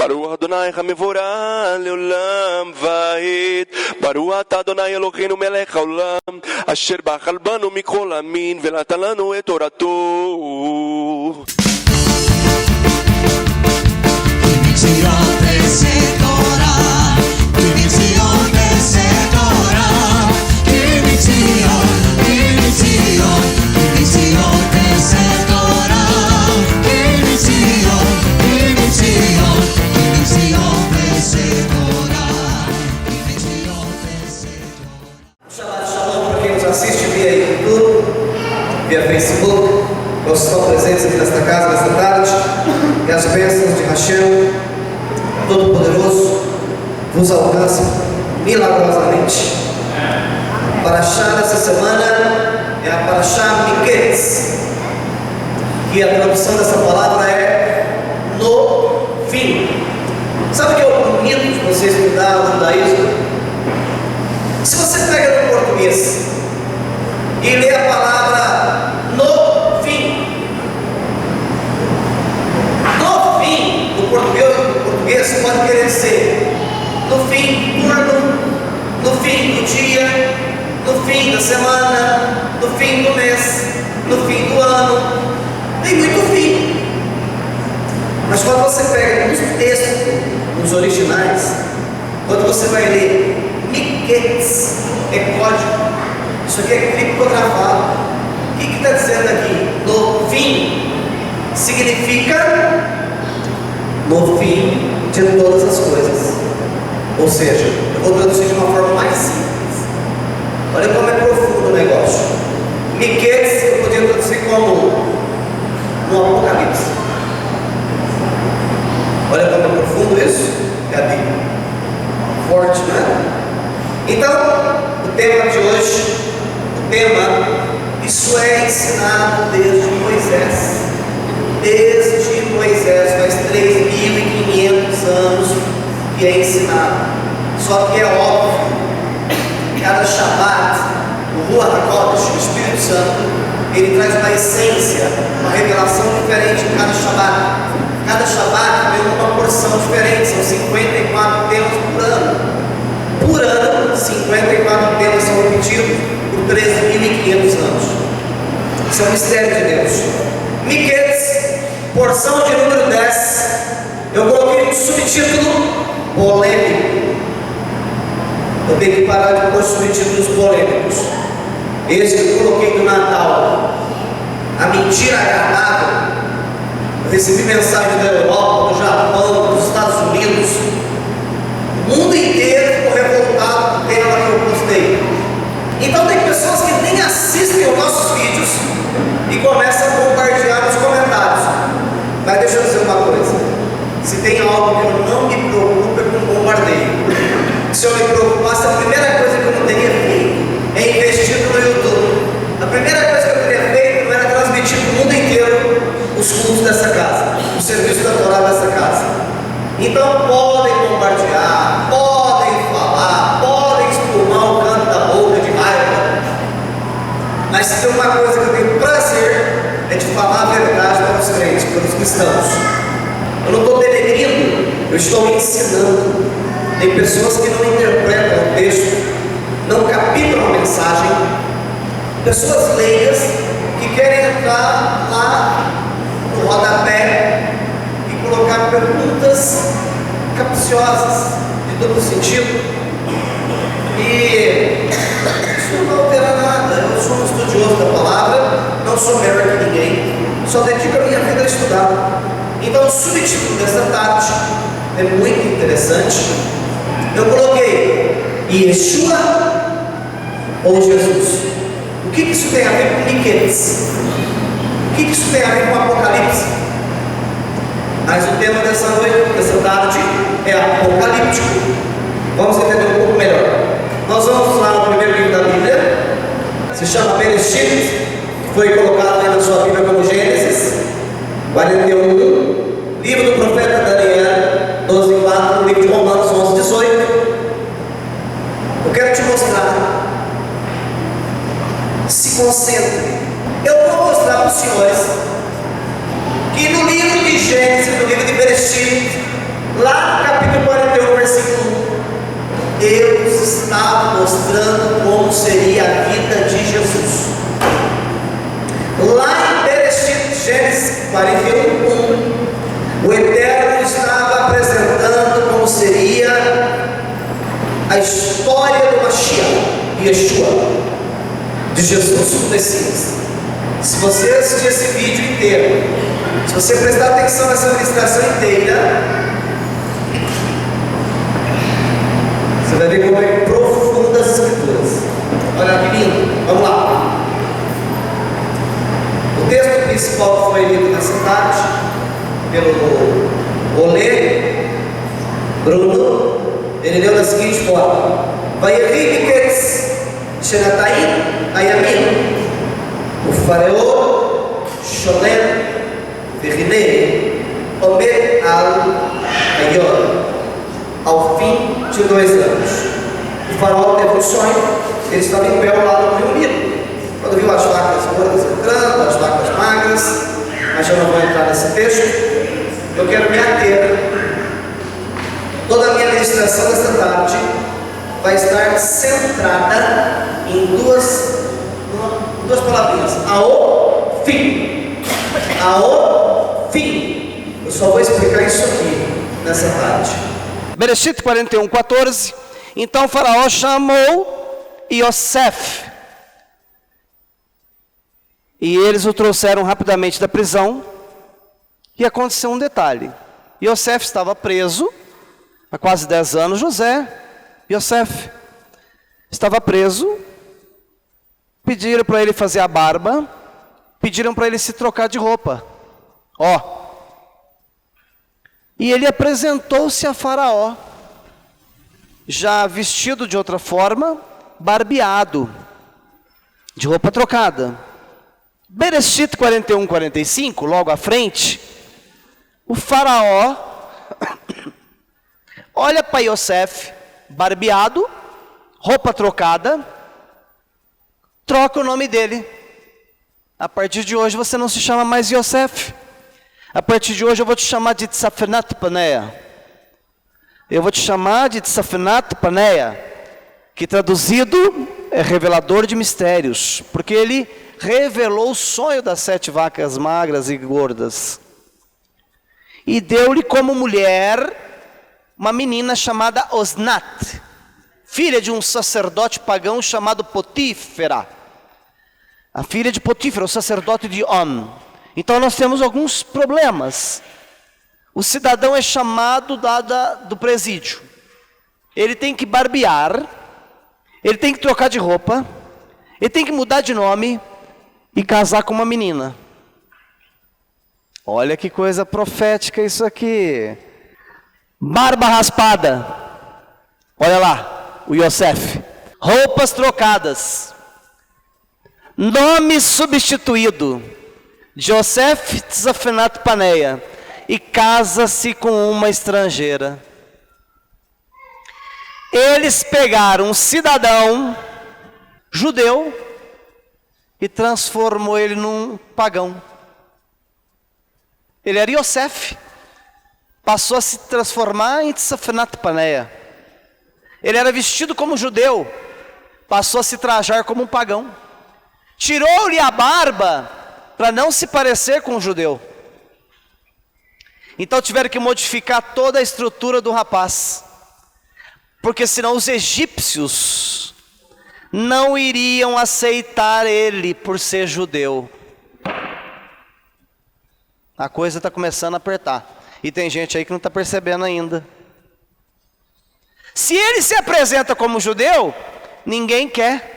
Baruch Adonai Hamevorah Leolam Vaed. Baruch Ata Adonai Eloheinu Melech Haolam Asher Bachal Banu Mikol Amin Venatan Lanu et Torato. Assiste via YouTube, via Facebook, nós estamos presentes aqui nesta casa, nesta tarde, e as bênçãos de Hashem, Todo-Poderoso, vos alcancem milagrosamente. A Parashá dessa semana é a Parashá Miketz, que a tradução dessa palavra é no fim. Sabe o que é o bonito de você estudar o judaísmo? Se você pega no português e lê a palavra no fim, no português pode querer dizer no fim do ano, no fim do dia, no fim da semana, no fim do mês, no fim do ano. Tem muito fim. Mas quando você pega nos textos, nos originais, quando você vai ler Miketz, é código. Isso aqui é criptografado. O que está dizendo aqui? No fim significa no fim de todas as coisas. Ou seja, eu vou traduzir de uma forma mais simples. Olha como é profundo o negócio. Miketz eu poderia traduzir como no Apocalipse. Olha como é profundo isso. É a Bíblia. Forte, né? Então, o tema de hoje, isso é ensinado desde Moisés. Desde Moisés, faz 3.500 anos que é ensinado. Só que é óbvio, cada Shabbat, o Ruach HaKodesh, o Espírito Santo, ele traz uma essência, uma revelação diferente em cada Shabbat. Cada Shabbat vem uma porção diferente, são 54 temas por ano. Por ano, 54 temas são repetidos por 13.500 anos. Isso é um mistério de Deus. Miketz, porção de número 10. Eu coloquei um subtítulo polêmico. Eu tenho que parar de pôr subtítulos polêmicos. Esse que eu coloquei do Natal, a mentira agradável. Eu recebi mensagem da Europa, do Japão, dos Estados Unidos. O mundo inteiro ficou revoltado com o tema que eu postei. Então tem pessoas que nem assistem aos nossos vídeos e começam a bombardear nos comentários. Mas deixa eu dizer uma coisa: se tem algo que eu não me preocupo é com bombardeio. Se eu me preocupasse, a primeira coisa que eu não teria feito é investido no YouTube. A primeira coisa que eu teria feito não era transmitir para o mundo inteiro os cultos dessa casa, o serviço da Torá dessa casa. Então podem bombardear, podem falar, podem espumar o canto da boca de raiva, mas se tem uma coisa que eu tenho prazer é de falar a verdade para os crentes, para os cristãos. Eu não estou denegrindo, eu estou ensinando. Tem pessoas que não interpretam o texto, não captam a mensagem, pessoas leigas que querem entrar lá no rodapé e colocar perguntas capciosas de duplo sentido, e isso não altera nada. Eu sou um estudioso da palavra, não sou melhor que ninguém, só dedico a minha vida a estudar. Então o subtítulo desta tarde é muito interessante. Eu coloquei Yeshua ou Jesus. O que isso tem a ver com Miketz? O que isso tem a ver com Apocalipse? Mas o tema dessa noite, dessa tarde, é apocalíptico. Vamos entender um pouco melhor. Nós vamos lá no primeiro livro da Bíblia, se chama Bereshit, que foi colocado aí na sua Bíblia como Gênesis 41, livro do profeta Daniel 12:4, livro de Romanos 11:18. Eu quero te mostrar. Se concentre. Eu vou mostrar para os senhores que no livro de Gênesis, no livro de Bereshit, Lá no capítulo 41, versículo 1, Deus estava mostrando como seria a vida de Jesus. Lá em Bereshit, Gênesis 41, 1, o Eterno estava apresentando como seria a história do Mashiach, Yeshua, de Jesus, o Messias. Se você assistir esse vídeo inteiro, se você prestar atenção nessa ministração inteira, você vai ver como é profunda as Escrituras. Olha que lindo, vamos lá. O texto principal que foi lido nessa tarde pelo Olê Bruno, ele leu da seguinte forma: Vayehi Miketz Shenataim Ayamin Ufaraó Sholem Vechinei Omed Al Ayor. Ao fim de 2 anos, o faraó teve um sonho. Ele estava em pé ao lado do rio Nilo, quando viu as vacas gordas entrando, as vacas magras. Mas eu não vou entrar nesse texto. Eu quero me ater. Toda a minha ministração desta tarde vai estar centrada em duas palavrinhas: ao fim. Ao fim. Eu só vou explicar isso aqui nessa tarde. Bereshit 41, 14. Então o faraó chamou Yosef, e eles o trouxeram rapidamente da prisão. E aconteceu um detalhe: Yosef estava preso há quase 10 anos. Yosef estava preso. Pediram para ele fazer a barba, pediram para ele se trocar de roupa. E ele apresentou-se a Faraó, já vestido de outra forma, barbeado, de roupa trocada. Bereshit 41, 45, logo à frente, o Faraó olha para Yosef, barbeado, roupa trocada, troca o nome dele. A partir de hoje você não se chama mais Yosef. A partir de hoje eu vou te chamar de Tsafenat Paneia. Eu vou te chamar de Tsafenat Paneia, que traduzido é revelador de mistérios, porque ele revelou o sonho das 7 vacas magras e gordas. E deu-lhe como mulher uma menina chamada Osnat, filha de um sacerdote pagão chamado Potífera. A filha de Potífera, o sacerdote de On. Então nós temos alguns problemas. O cidadão é chamado do presídio. Ele tem que barbear, ele tem que trocar de roupa, ele tem que mudar de nome e casar com uma menina. Olha que coisa profética isso aqui. Barba raspada. Olha lá, o Yosef. Roupas trocadas. Nome substituído. Yosef Tsafenat Paneia, e casa-se com uma estrangeira. Eles pegaram um cidadão judeu e transformou ele num pagão. Ele era Yosef, passou a se transformar em Tsafenat Paneia. Ele era vestido como judeu, passou a se trajar como um pagão. Tirou-lhe a barba para não se parecer com o judeu. Então tiveram que modificar toda a estrutura do rapaz, porque senão os egípcios não iriam aceitar ele por ser judeu. A coisa está começando a apertar, e tem gente aí que não está percebendo ainda. Se ele se apresenta como judeu, ninguém quer.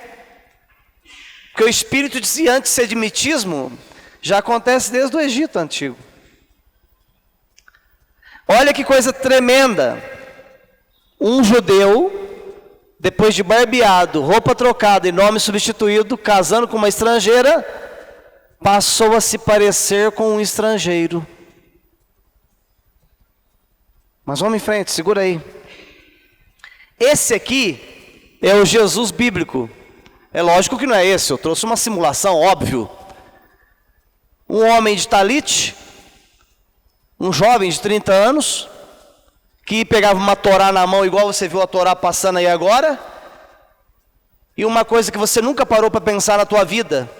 Porque o espírito de antissemitismo já acontece desde o Egito antigo. Olha que coisa tremenda. Um judeu, depois de barbeado, roupa trocada e nome substituído, casando com uma estrangeira, passou a se parecer com um estrangeiro. Mas vamos em frente, segura aí. Esse aqui é o Jesus bíblico. É lógico que não é esse, eu trouxe uma simulação, óbvio. Um homem de talit, um jovem de 30 anos, que pegava uma Torá na mão, igual você viu a Torá passando aí agora, e uma coisa que você nunca parou para pensar na tua vida,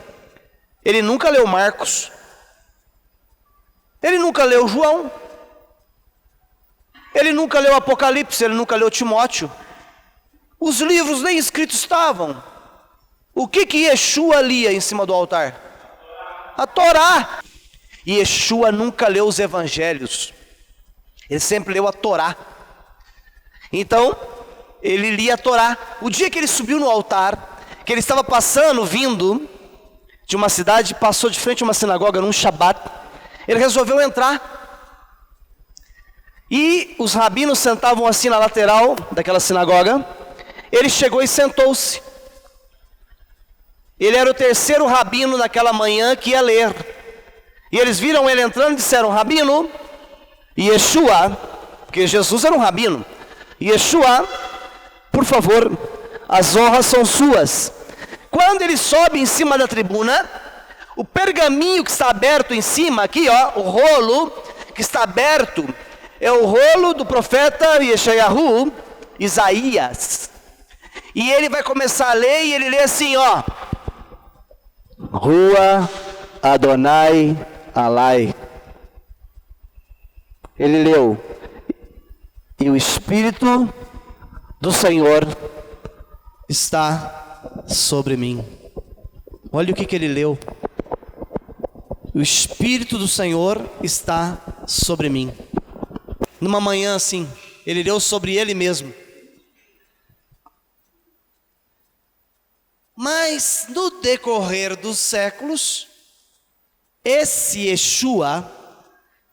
ele nunca leu Marcos, ele nunca leu João, ele nunca leu Apocalipse, ele nunca leu Timóteo, os livros nem escritos estavam. O que Yeshua lia em cima do altar? A Torá. E Yeshua nunca leu os evangelhos, ele sempre leu a Torá. Então, ele lia a Torá. O dia que ele subiu no altar, que ele estava vindo de uma cidade, passou de frente a uma sinagoga num Shabat, ele resolveu entrar. E os rabinos sentavam assim na lateral daquela sinagoga. Ele chegou e sentou-se. Ele era o terceiro rabino naquela manhã que ia ler. E eles viram ele entrando e disseram: Rabino, Yeshua, porque Jesus era um rabino, Yeshua, por favor, as honras são suas. Quando ele sobe em cima da tribuna, o pergaminho que está aberto em cima, aqui ó, o rolo que está aberto, é o rolo do profeta Yeshayahu, Isaías. E ele vai começar a ler, e ele lê assim, ó: Rua Adonai Alai. Ele leu: e o Espírito do Senhor está sobre mim. Olha o que ele leu: o Espírito do Senhor está sobre mim. Numa manhã assim, ele leu sobre ele mesmo. Mas no decorrer dos séculos, esse Yeshua,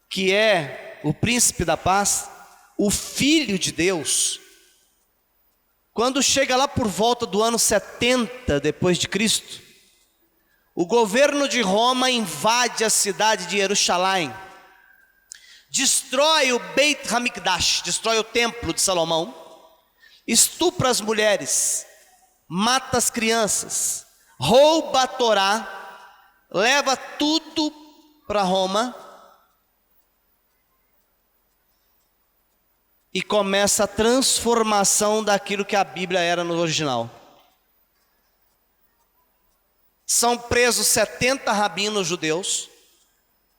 que é o príncipe da paz, o Filho de Deus, quando chega lá por volta do ano 70 depois de Cristo, o governo de Roma invade a cidade de Jerusalém, destrói o Beit HaMikdash, destrói o templo de Salomão, estupra as mulheres, mata as crianças, rouba a Torá, leva tudo para Roma e começa a transformação daquilo que a Bíblia era no original. São presos 70 rabinos judeus,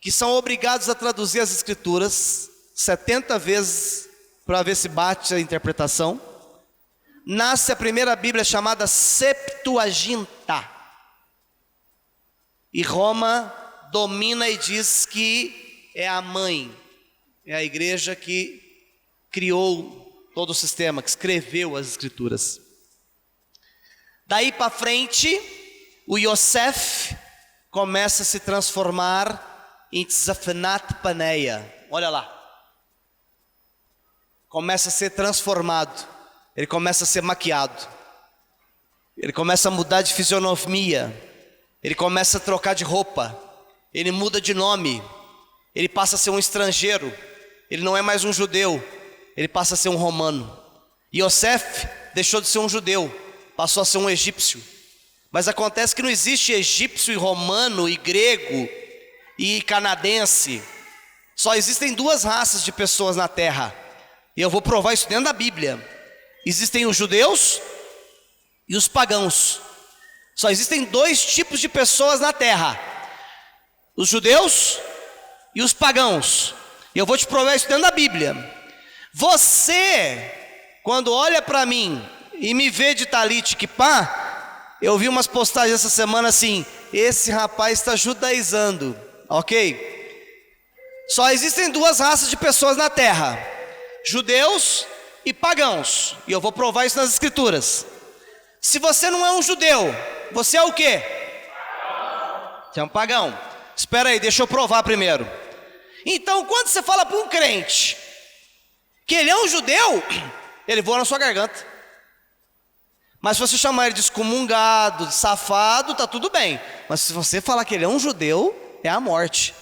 que são obrigados a traduzir as escrituras 70 vezes para ver se bate a interpretação. Nasce a primeira Bíblia chamada Septuaginta. E Roma domina e diz que é a mãe, é a igreja que criou todo o sistema, que escreveu as escrituras. Daí para frente, o Yosef começa a se transformar em Tzafnat Paneia. Olha lá. Começa a ser transformado. Ele começa a ser maquiado. Ele começa a mudar de fisionomia. Ele começa a trocar de roupa. Ele muda de nome. Ele passa a ser um estrangeiro. Ele não é mais um judeu. Ele passa a ser um romano. Yosef deixou de ser um judeu, passou a ser um egípcio. Mas acontece que não existe egípcio e romano e grego e canadense. Só existem duas raças de pessoas na terra. E eu vou provar isso dentro da Bíblia. Existem os judeus e os pagãos. Só existem dois tipos de pessoas na terra: os judeus e os pagãos. E eu vou te provar isso dentro da Bíblia. Você, quando olha para mim e me vê de talit e kippá, eu vi umas postagens essa semana assim: esse rapaz está judaizando, ok? Só existem duas raças de pessoas na terra: judeus e pagãos. E eu vou provar isso nas escrituras. Se você não é um judeu, você é o quê? Você é um pagão. Espera aí, deixa eu provar primeiro. Então, quando você fala para um crente que ele é um judeu, ele voa na sua garganta. Mas se você chamar ele de excomungado, de safado, tá tudo bem. Mas se você falar que ele é um judeu, é a morte.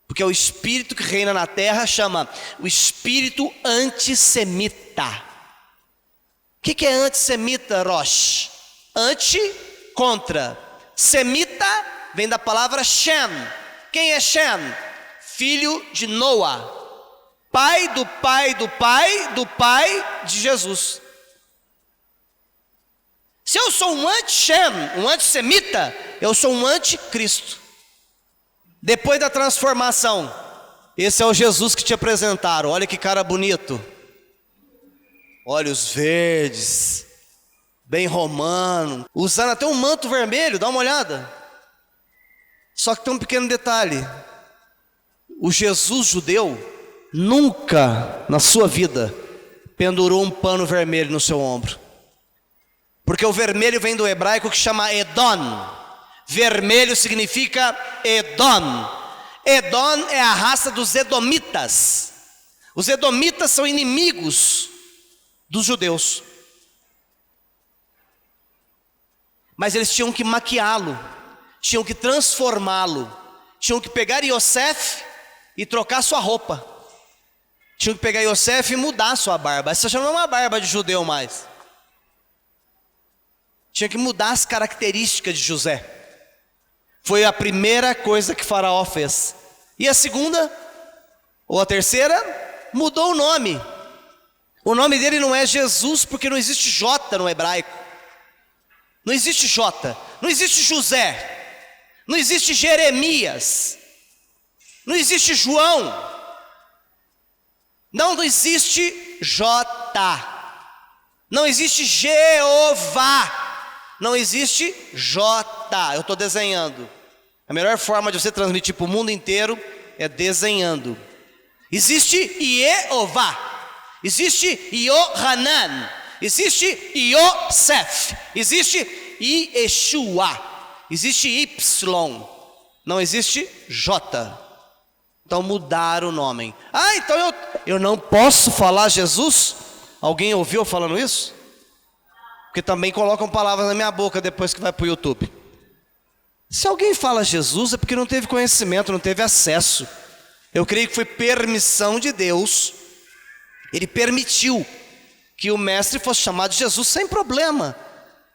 Porque o espírito que reina na terra chama o espírito antissemita. O que é antissemita, Rosh? Anti, contra. Semita vem da palavra Shem. Quem é Shem? Filho de Noa. pai do pai do pai do pai de Jesus. Se eu sou um anti-Shem, um antissemita, eu sou um anticristo. Depois da transformação, esse é o Jesus que te apresentaram. Olha que cara bonito, olhos verdes, bem romano, usando até um manto vermelho, dá uma olhada. Só que tem um pequeno detalhe: o Jesus judeu nunca na sua vida pendurou um pano vermelho no seu ombro, porque o vermelho vem do hebraico que chama Edom. Vermelho significa Edom. Edom é a raça dos edomitas. Os edomitas são inimigos dos judeus, mas eles tinham que maquiá-lo, tinham que transformá-lo, tinham que pegar Yosef e trocar sua roupa, tinham que pegar Yosef e mudar sua barba. Essa já não é uma barba de judeu mais. Tinha que mudar as características de José. Foi a primeira coisa que Faraó fez. E a segunda, ou a terceira, mudou o nome. O nome dele não é Jesus, porque não existe J no hebraico. Não existe J, não existe José, não existe Jeremias, não existe João, não existe J, não existe Jeová, não existe J. Eu estou desenhando. A melhor forma de você transmitir para o mundo inteiro é desenhando. Existe Jeová, existe Yohanan, existe Yosef, existe Yeshua, existe Y, não existe J. Então mudaram o nome. Então eu não posso falar Jesus? Alguém ouviu falando isso? Porque também colocam palavras na minha boca depois que vai para o YouTube. Se alguém fala Jesus é porque não teve conhecimento, não teve acesso. Eu creio que foi permissão de Deus. Ele permitiu que o mestre fosse chamado de Jesus sem problema.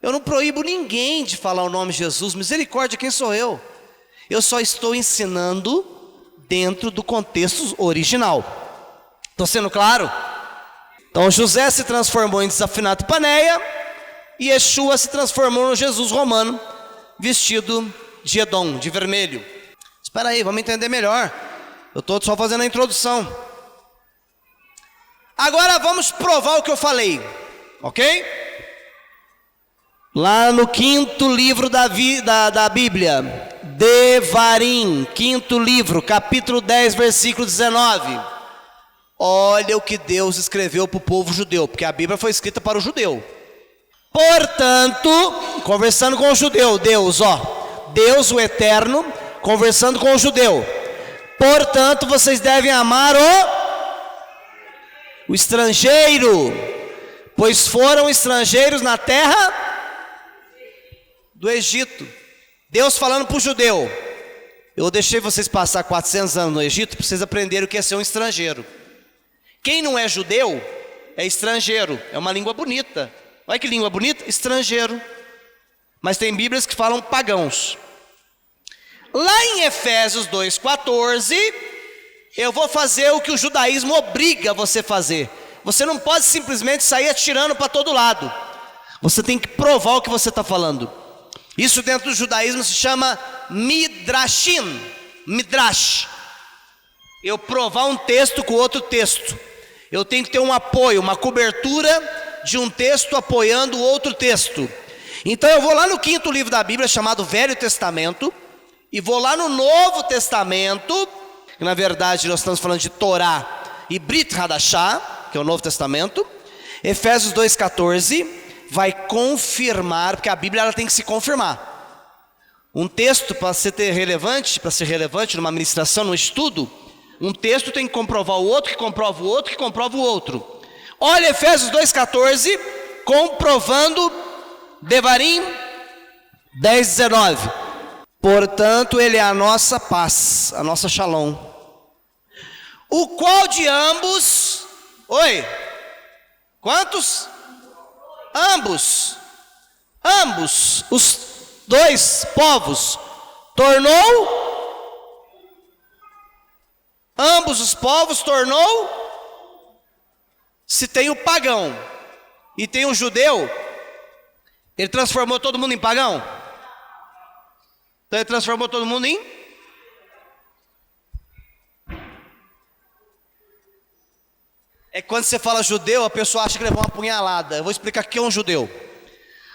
Eu não proíbo ninguém de falar o nome Jesus. Misericórdia, quem sou eu? Eu só estou ensinando dentro do contexto original. Estou sendo claro? Então José se transformou em Desafinado Paneia, e Yeshua se transformou no Jesus romano, vestido de Edom, de vermelho. Espera aí, vamos entender melhor. Eu estou só fazendo a introdução. Agora vamos provar o que eu falei, ok? Lá no quinto livro da Bíblia, Devarim, quinto livro, capítulo 10, versículo 19. Olha o que Deus escreveu para o povo judeu, porque a Bíblia foi escrita para o judeu. Portanto, conversando com o judeu, Deus o Eterno, conversando com o judeu. Portanto, vocês devem amar o estrangeiro, pois foram estrangeiros na terra do Egito. Deus falando para o judeu: eu deixei vocês passar 400 anos no Egito para vocês aprenderem o que é ser um estrangeiro. Quem não é judeu é estrangeiro. É uma língua bonita. Olha que língua bonita, estrangeiro. Mas tem Bíblias que falam pagãos. Lá em Efésios 2,14, eu vou fazer o que o judaísmo obriga você a fazer. Você não pode simplesmente sair atirando para todo lado. Você tem que provar o que você está falando. Isso dentro do judaísmo se chama midrashim. Midrash. Eu provar um texto com outro texto. Eu tenho que ter um apoio, uma cobertura de um texto apoiando o outro texto. Então eu vou lá no quinto livro da Bíblia, chamado Velho Testamento, e vou lá no Novo Testamento, que na verdade nós estamos falando de Torá e Brit Hadashah, que é o Novo Testamento. Efésios 2,14 vai confirmar, porque a Bíblia ela tem que se confirmar. Um texto para ser relevante numa ministração, num estudo, um texto tem que comprovar o outro, que comprova o outro, que comprova o outro. Olha Efésios 2,14, comprovando Devarim 10,19. Portanto, ele é a nossa paz, a nossa shalom, o qual de ambos, quantos? Ambos, os dois povos, ambos os povos tornou Se tem o pagão e tem o judeu, ele transformou todo mundo em pagão? Então ele transformou todo mundo em... É quando você fala judeu, a pessoa acha que levou uma punhalada. Eu vou explicar o que é um judeu.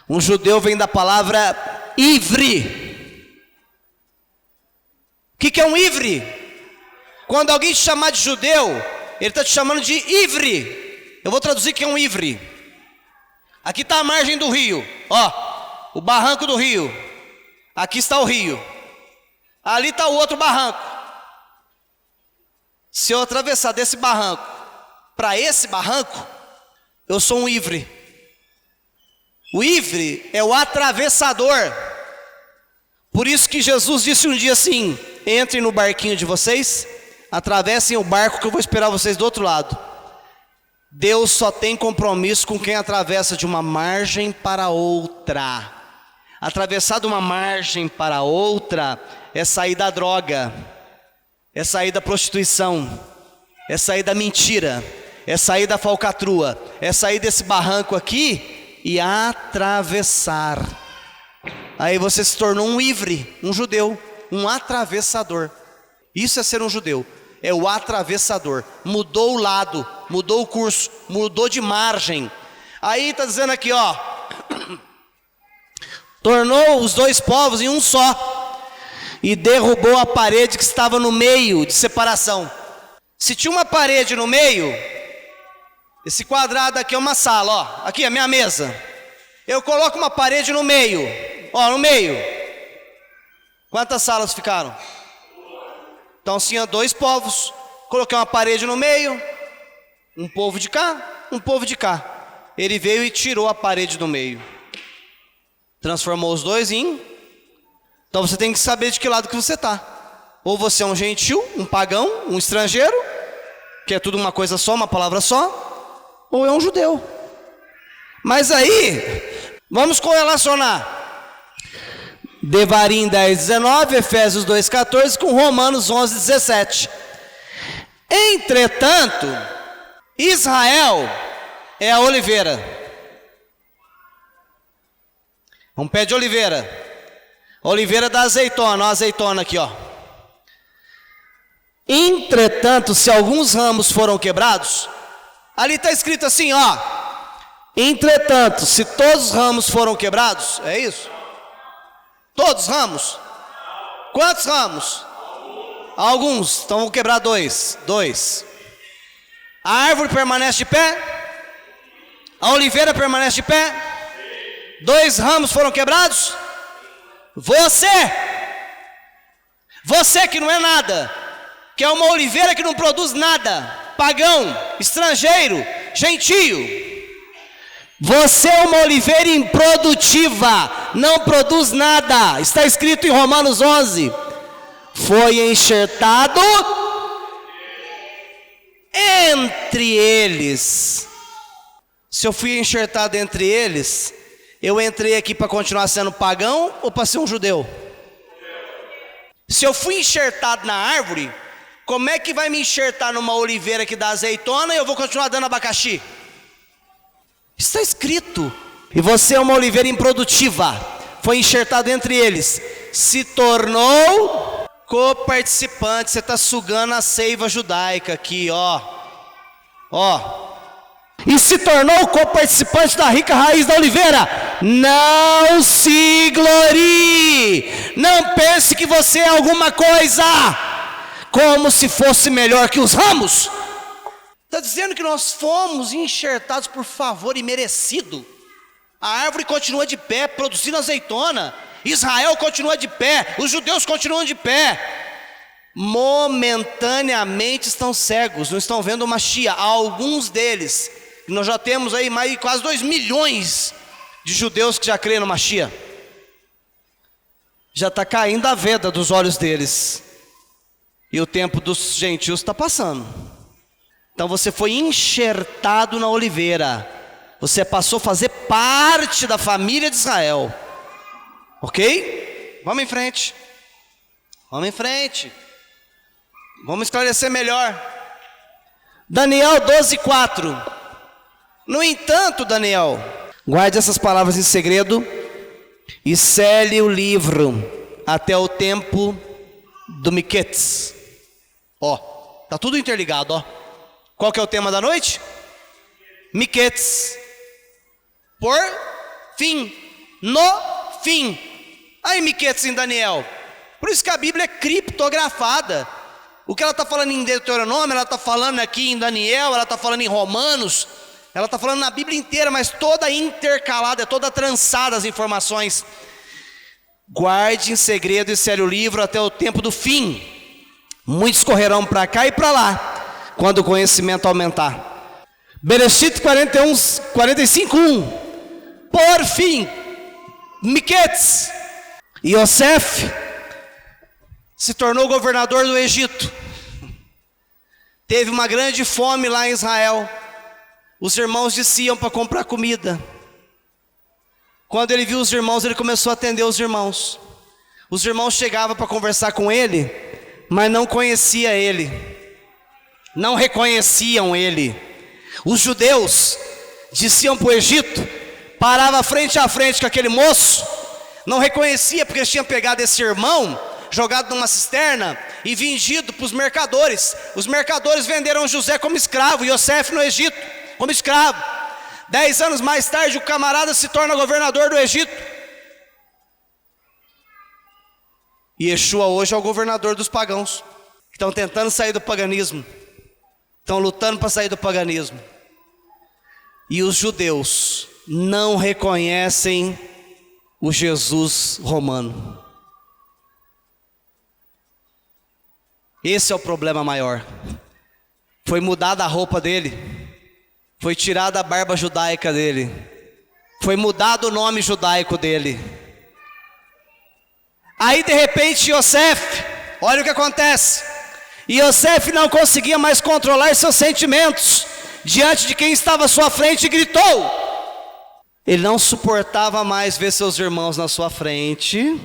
Um judeu vem da palavra ivre. O que é um ivre? Quando alguém te chamar de judeu, ele está te chamando de ivre. Eu vou traduzir o que é um ivre. Aqui está a margem do rio, ó, o barranco do rio. Aqui está o rio. Ali está o outro barranco. Se eu atravessar desse barranco para esse barranco, eu sou um ivre. O ivre é o atravessador. Por isso que Jesus disse um dia assim: entrem no barquinho de vocês, atravessem o barco que eu vou esperar vocês do outro lado. Deus só tem compromisso com quem atravessa de uma margem para outra. Atravessar de uma margem para outra é sair da droga, é sair da prostituição, é sair da mentira, é sair da falcatrua, é sair desse barranco aqui e atravessar. Aí você se tornou um ivre, um judeu, um atravessador. Isso é ser um judeu, é o atravessador. Mudou o lado, mudou o curso, mudou de margem. Aí está dizendo aqui, ó, tornou os dois povos em um só, e derrubou a parede que estava no meio de separação. Se tinha uma parede no meio, esse quadrado aqui é uma sala, ó, aqui é a minha mesa. Eu coloco uma parede no meio, ó, no meio. Quantas salas ficaram? Então tinha dois povos, coloquei uma parede no meio, um povo de cá, um povo de cá. Ele veio e tirou a parede do meio, transformou os dois em... Então você tem que saber de que lado que você está. Ou você é um gentil, um pagão, um estrangeiro, que é tudo uma coisa só, uma palavra só, ou é um judeu. Mas aí, vamos correlacionar Devarim 10:19, Efésios 2:14 com Romanos 11:17. Entretanto, Israel é a oliveira, um pé de oliveira, oliveira da azeitona, ó, a azeitona aqui, ó. Entretanto, se alguns ramos foram quebrados, ali está escrito assim, ó. Entretanto, se todos os ramos foram quebrados, é isso? Todos os ramos? Quantos ramos? Alguns, então vou quebrar dois. A árvore permanece de pé? A oliveira permanece de pé? 2 ramos foram quebrados? Você que não é nada, que é uma oliveira que não produz nada, pagão, estrangeiro, gentio. Você é uma oliveira improdutiva, não produz nada. Está escrito em Romanos 11: foi enxertado entre eles. Se eu fui enxertado entre eles, eu entrei aqui para continuar sendo pagão ou para ser um judeu? Se eu fui enxertado na árvore, como é que vai me enxertar numa oliveira que dá azeitona e eu vou continuar dando abacaxi? Está escrito. E você é uma oliveira improdutiva, foi enxertado entre eles, se tornou coparticipante. Você está sugando a seiva judaica aqui, ó. E se tornou coparticipante da rica raiz da oliveira. Não se glorie, não pense que você é alguma coisa, como se fosse melhor que os ramos. Está dizendo que nós fomos enxertados por favor imerecido. A árvore continua de pé, produzindo azeitona. Israel continua de pé, os judeus continuam de pé. Momentaneamente estão cegos, não estão vendo o Mashiach. Alguns deles, nós já temos aí mais quase 2 milhões de judeus que já creem no Mashiach. Já está caindo a veda dos olhos deles. E o tempo dos gentios está passando. Então você foi enxertado na oliveira, você passou a fazer parte da família de Israel, ok? Vamos em frente, vamos esclarecer melhor. Daniel 12:4, No entanto, Daniel, guarde essas palavras em segredo e cele o livro até o tempo do Miquetes. Ó, tá tudo interligado, ó. Qual que é o tema da noite? Miquetes. Por fim, no fim. Aí Miquetes em Daniel. Por isso que a Bíblia é criptografada. O que ela está falando em Deuteronômio, ela está falando aqui em Daniel, ela está falando em Romanos, ela está falando na Bíblia inteira, mas toda intercalada, toda trançada as informações. Guarde em segredo e cele o livro até o tempo do fim. Muitos correrão para cá e para lá, quando o conhecimento aumentar. Bereshit 45:1. Por fim, Miquetes, Iosef se tornou governador do Egito. Teve uma grande fome lá em Israel. Os irmãos desciam para comprar comida. Quando ele viu os irmãos, ele começou a atender os irmãos. Os irmãos chegavam para conversar com ele, mas não conhecia ele, não reconheciam ele. Os judeus desciam para o Egito, parava frente a frente com aquele moço, não reconhecia porque eles tinham pegado esse irmão, jogado numa cisterna e vendido para os mercadores. Os mercadores venderam José como escravo, Iosef no Egito como escravo. 10 anos mais tarde o camarada se torna governador do Egito. E Yeshua hoje é o governador dos pagãos, que estão tentando sair do paganismo, estão lutando para sair do paganismo. E os judeus não reconhecem o Jesus romano. Esse é o problema maior. Foi mudada a roupa dele, foi tirada a barba judaica dele, foi mudado o nome judaico dele. Aí de repente Iosef, olha o que acontece. Iosef não conseguia mais controlar seus sentimentos diante de quem estava à sua frente e gritou. Ele não suportava mais ver seus irmãos na sua frente,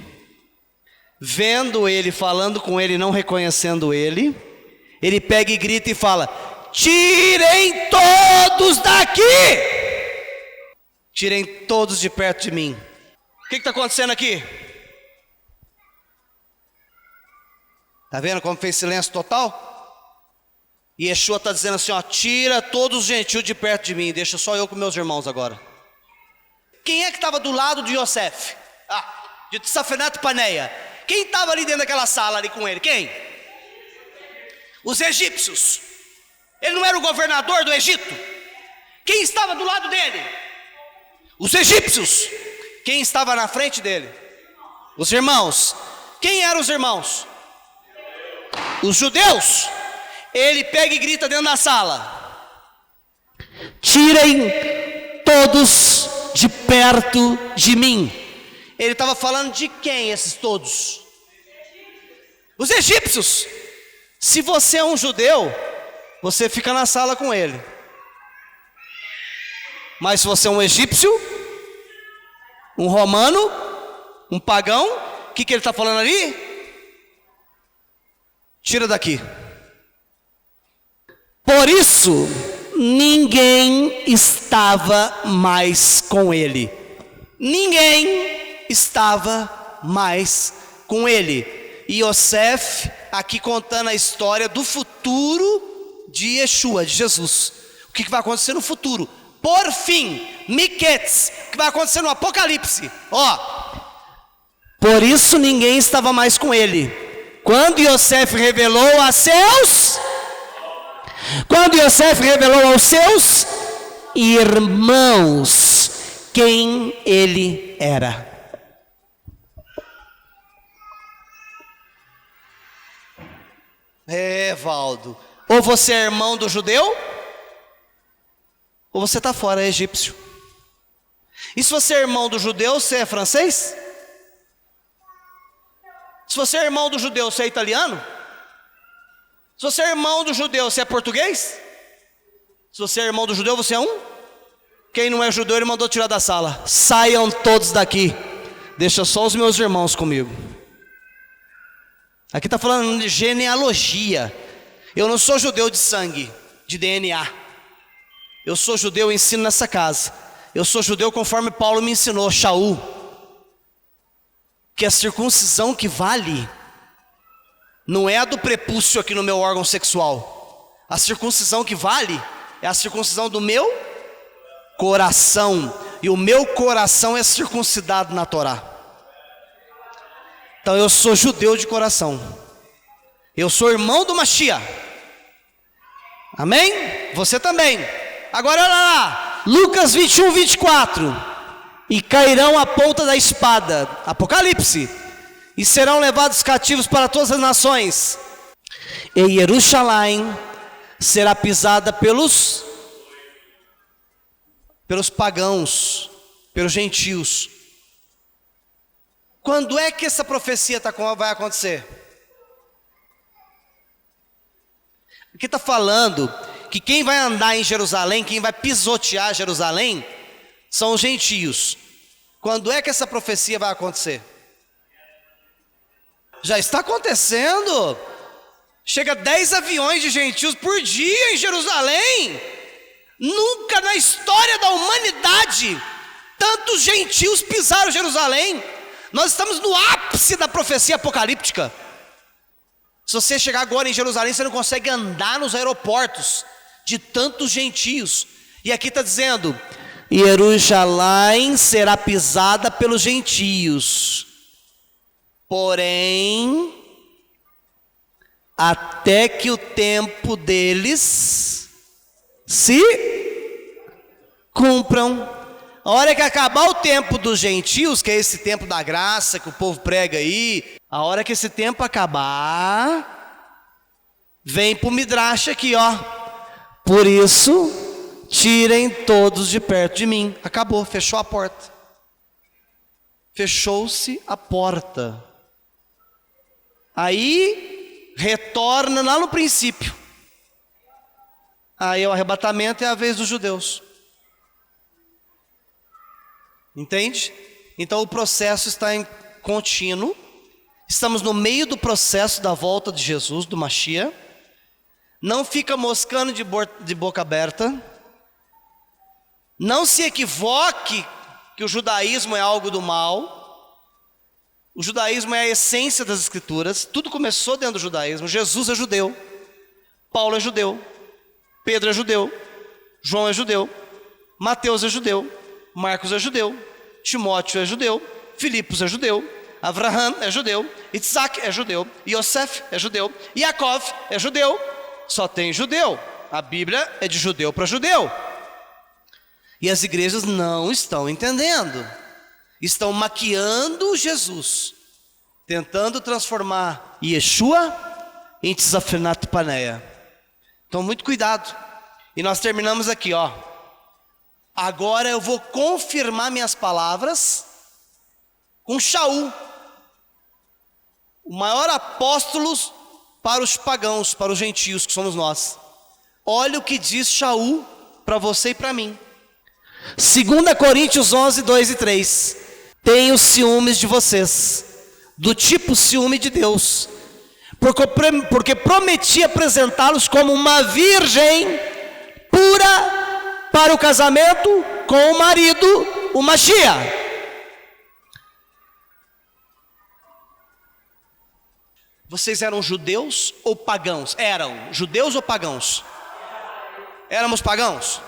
vendo ele, falando com ele, não reconhecendo ele. Ele pega e grita e fala: tirem todos daqui, tirem todos de perto de mim. O que está acontecendo aqui? Está vendo como fez silêncio total? E Yeshua está dizendo assim, ó: tira todos os gentios de perto de mim, deixa só eu com meus irmãos agora. Quem é que estava do lado de Iosef? De Tsafenat Paneia. Quem estava ali dentro daquela sala ali com ele? Quem? Os egípcios. Ele não era o governador do Egito? Quem estava do lado dele? Os egípcios. Quem estava na frente dele? Os irmãos. Quem eram os irmãos? Os judeus. Ele pega e grita dentro da sala: tirem todos de perto de mim. Ele estava falando de quem esses todos? Os egípcios. Se você é um judeu, você fica na sala com ele. Mas se você é um egípcio, um romano, um pagão, o que ele está falando ali? Tira daqui. Por isso, ninguém estava mais com ele. Ninguém estava mais com ele. E Iosef, aqui contando a história do futuro de Yeshua, de Jesus. O que vai acontecer no futuro? Por fim, Miquetes, o que vai acontecer no Apocalipse? Por isso ninguém estava mais com ele. Quando Iosef revelou a seus... Quando Iosef revelou aos seus irmãos quem ele era. Valdo, ou você é irmão do judeu, ou você está fora, é egípcio. E se você é irmão do judeu, você é francês? Se você é irmão do judeu, você é italiano? Se você é irmão do judeu, você é português? Se você é irmão do judeu, você é um? Quem não é judeu, ele mandou tirar da sala. Saiam todos daqui, deixa só os meus irmãos comigo. Aqui está falando de genealogia. Eu não sou judeu de sangue, de DNA. Eu sou judeu, eu ensino nessa casa. Eu sou judeu conforme Paulo me ensinou, Shaul, que a circuncisão que vale não é a do prepúcio aqui no meu órgão sexual. A circuncisão que vale é a circuncisão do meu coração. E o meu coração é circuncidado na Torá. Então eu sou judeu de coração. Eu sou irmão do Mashiach. Amém? Você também. Agora olha lá, Lucas 21, 24. E cairão a ponta da espada, Apocalipse, e serão levados cativos para todas as nações. E Jerusalém será pisada pelos pagãos, pelos gentios. Quando é que essa profecia vai acontecer? Aqui está falando que quem vai andar em Jerusalém, quem vai pisotear Jerusalém, são os gentios. Quando é que essa profecia vai acontecer? Já está acontecendo. Chega 10 aviões de gentios por dia em Jerusalém. Nunca na história da humanidade tantos gentios pisaram Jerusalém. Nós estamos no ápice da profecia apocalíptica. Se você chegar agora em Jerusalém, você não consegue andar nos aeroportos de tantos gentios. E aqui está dizendo: Jerusalém será pisada pelos gentios, porém, até que o tempo deles se cumpram. A hora que acabar o tempo dos gentios, que é esse tempo da graça que o povo prega aí, a hora que esse tempo acabar, vem para o Midrash aqui, ó. Por isso, tirem todos de perto de mim. Acabou, fechou a porta. Fechou-se a porta. Aí, retorna lá no princípio. Aí o arrebatamento é a vez dos judeus. Entende? Então o processo está em contínuo. Estamos no meio do processo da volta de Jesus, do Mashiach. Não fica moscando de boca aberta. Não se equivoque que o judaísmo é algo do mal. O judaísmo é a essência das escrituras. Tudo começou dentro do judaísmo. Jesus é judeu, Paulo é judeu, Pedro é judeu, João é judeu, Mateus é judeu, Marcos é judeu, Timóteo é judeu, Filipos é judeu, Abraham é judeu, Isaac é judeu, Yosef é judeu, Yaakov é judeu. Só tem judeu. A Bíblia é de judeu para judeu. E as igrejas não estão entendendo. Estão maquiando Jesus, tentando transformar Yeshua em Tzafinat Paneia. Então muito cuidado. E nós terminamos aqui, ó. Agora eu vou confirmar minhas palavras com Shaul, o maior apóstolo para os pagãos, para os gentios que somos nós. Olha o que diz Shaul para você e para mim. 2 Coríntios 11, 2 e 3. Tenho ciúmes de vocês, do tipo ciúme de Deus, porque prometi apresentá-los como uma virgem pura para o casamento com o marido, o Mashiach. Vocês eram judeus ou pagãos? Eram judeus ou pagãos? Éramos pagãos?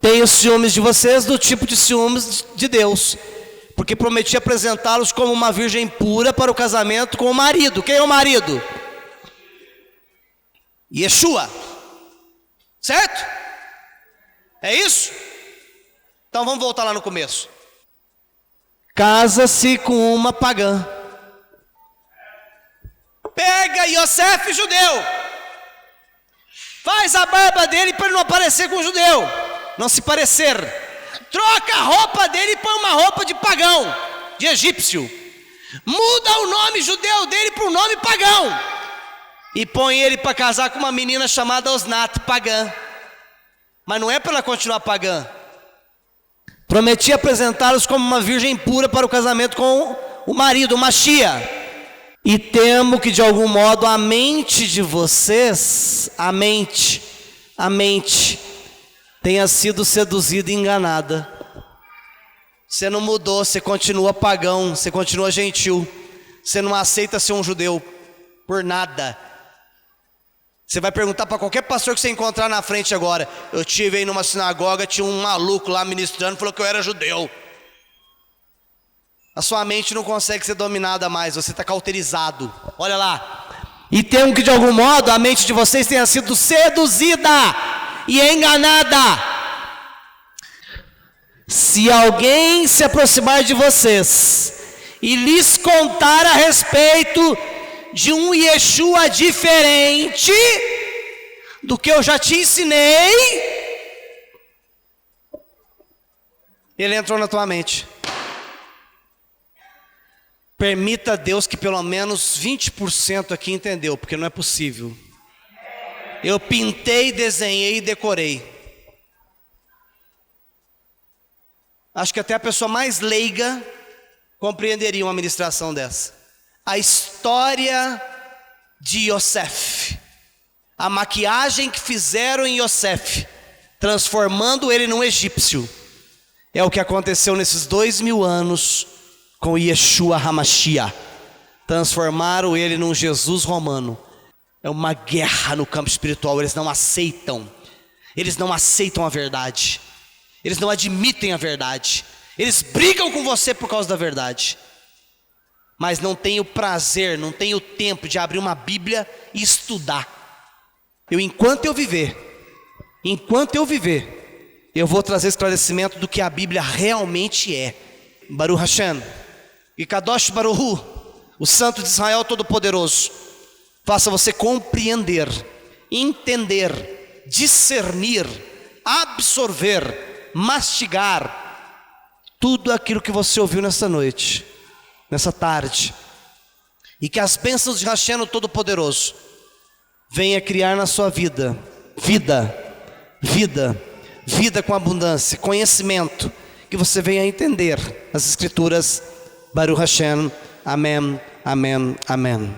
Tenho ciúmes de vocês do tipo de ciúmes de Deus, porque prometi apresentá-los como uma virgem pura para o casamento com o marido. Quem é o marido? Yeshua. Certo? É isso? Então vamos voltar lá no começo. Casa-se com uma pagã. Pega Yosef, judeu. Faz a barba dele para ele não aparecer com o judeu, não se parecer. Troca a roupa dele e põe uma roupa de pagão, de egípcio. Muda o nome judeu dele para um nome pagão. E põe ele para casar com uma menina chamada Osnat, pagã. Mas não é para ela continuar pagã. Prometi apresentá-los como uma virgem pura para o casamento com o marido, o Mashiach. E temo que de algum modo a mente de vocês, a mente a mente tenha sido seduzida e enganada. Você não mudou, você continua pagão, você continua gentil, você não aceita ser um judeu por nada. Você vai perguntar para qualquer pastor que você encontrar na frente agora: eu tive aí numa sinagoga, tinha um maluco lá ministrando, falou que eu era judeu. A sua mente não consegue ser dominada mais, você está cauterizado. Olha lá. E temo que de algum modo a mente de vocês tenha sido seduzida e enganada. Se alguém se aproximar de vocês e lhes contar a respeito de um Yeshua diferente do que eu já te ensinei, ele entrou na tua mente. Permita a Deus que pelo menos 20% aqui entendeu, porque não é possível. Eu pintei, desenhei e decorei. Acho que até a pessoa mais leiga compreenderia uma ministração dessa. A história de Yosef, a maquiagem que fizeram em Yosef, transformando ele num egípcio, é o que aconteceu nesses 2000 anos com Yeshua HaMashiach. Transformaram ele num Jesus romano. É uma guerra no campo espiritual. Eles não aceitam a verdade, eles não admitem a verdade, eles brigam com você por causa da verdade, mas não tem o prazer, não tem o tempo de abrir uma Bíblia e estudar. Enquanto eu viver, eu vou trazer esclarecimento do que a Bíblia realmente é. Baruch Hashem, e Kadosh Baruch Hu, o Santo de Israel Todo-Poderoso, faça você compreender, entender, discernir, absorver, mastigar tudo aquilo que você ouviu nessa noite, nessa tarde, e que as bênçãos de Hashem Todo-Poderoso venha criar na sua vida, vida com abundância, conhecimento, que você venha entender as Escrituras. Baruch Hashem, amém, amém, amém.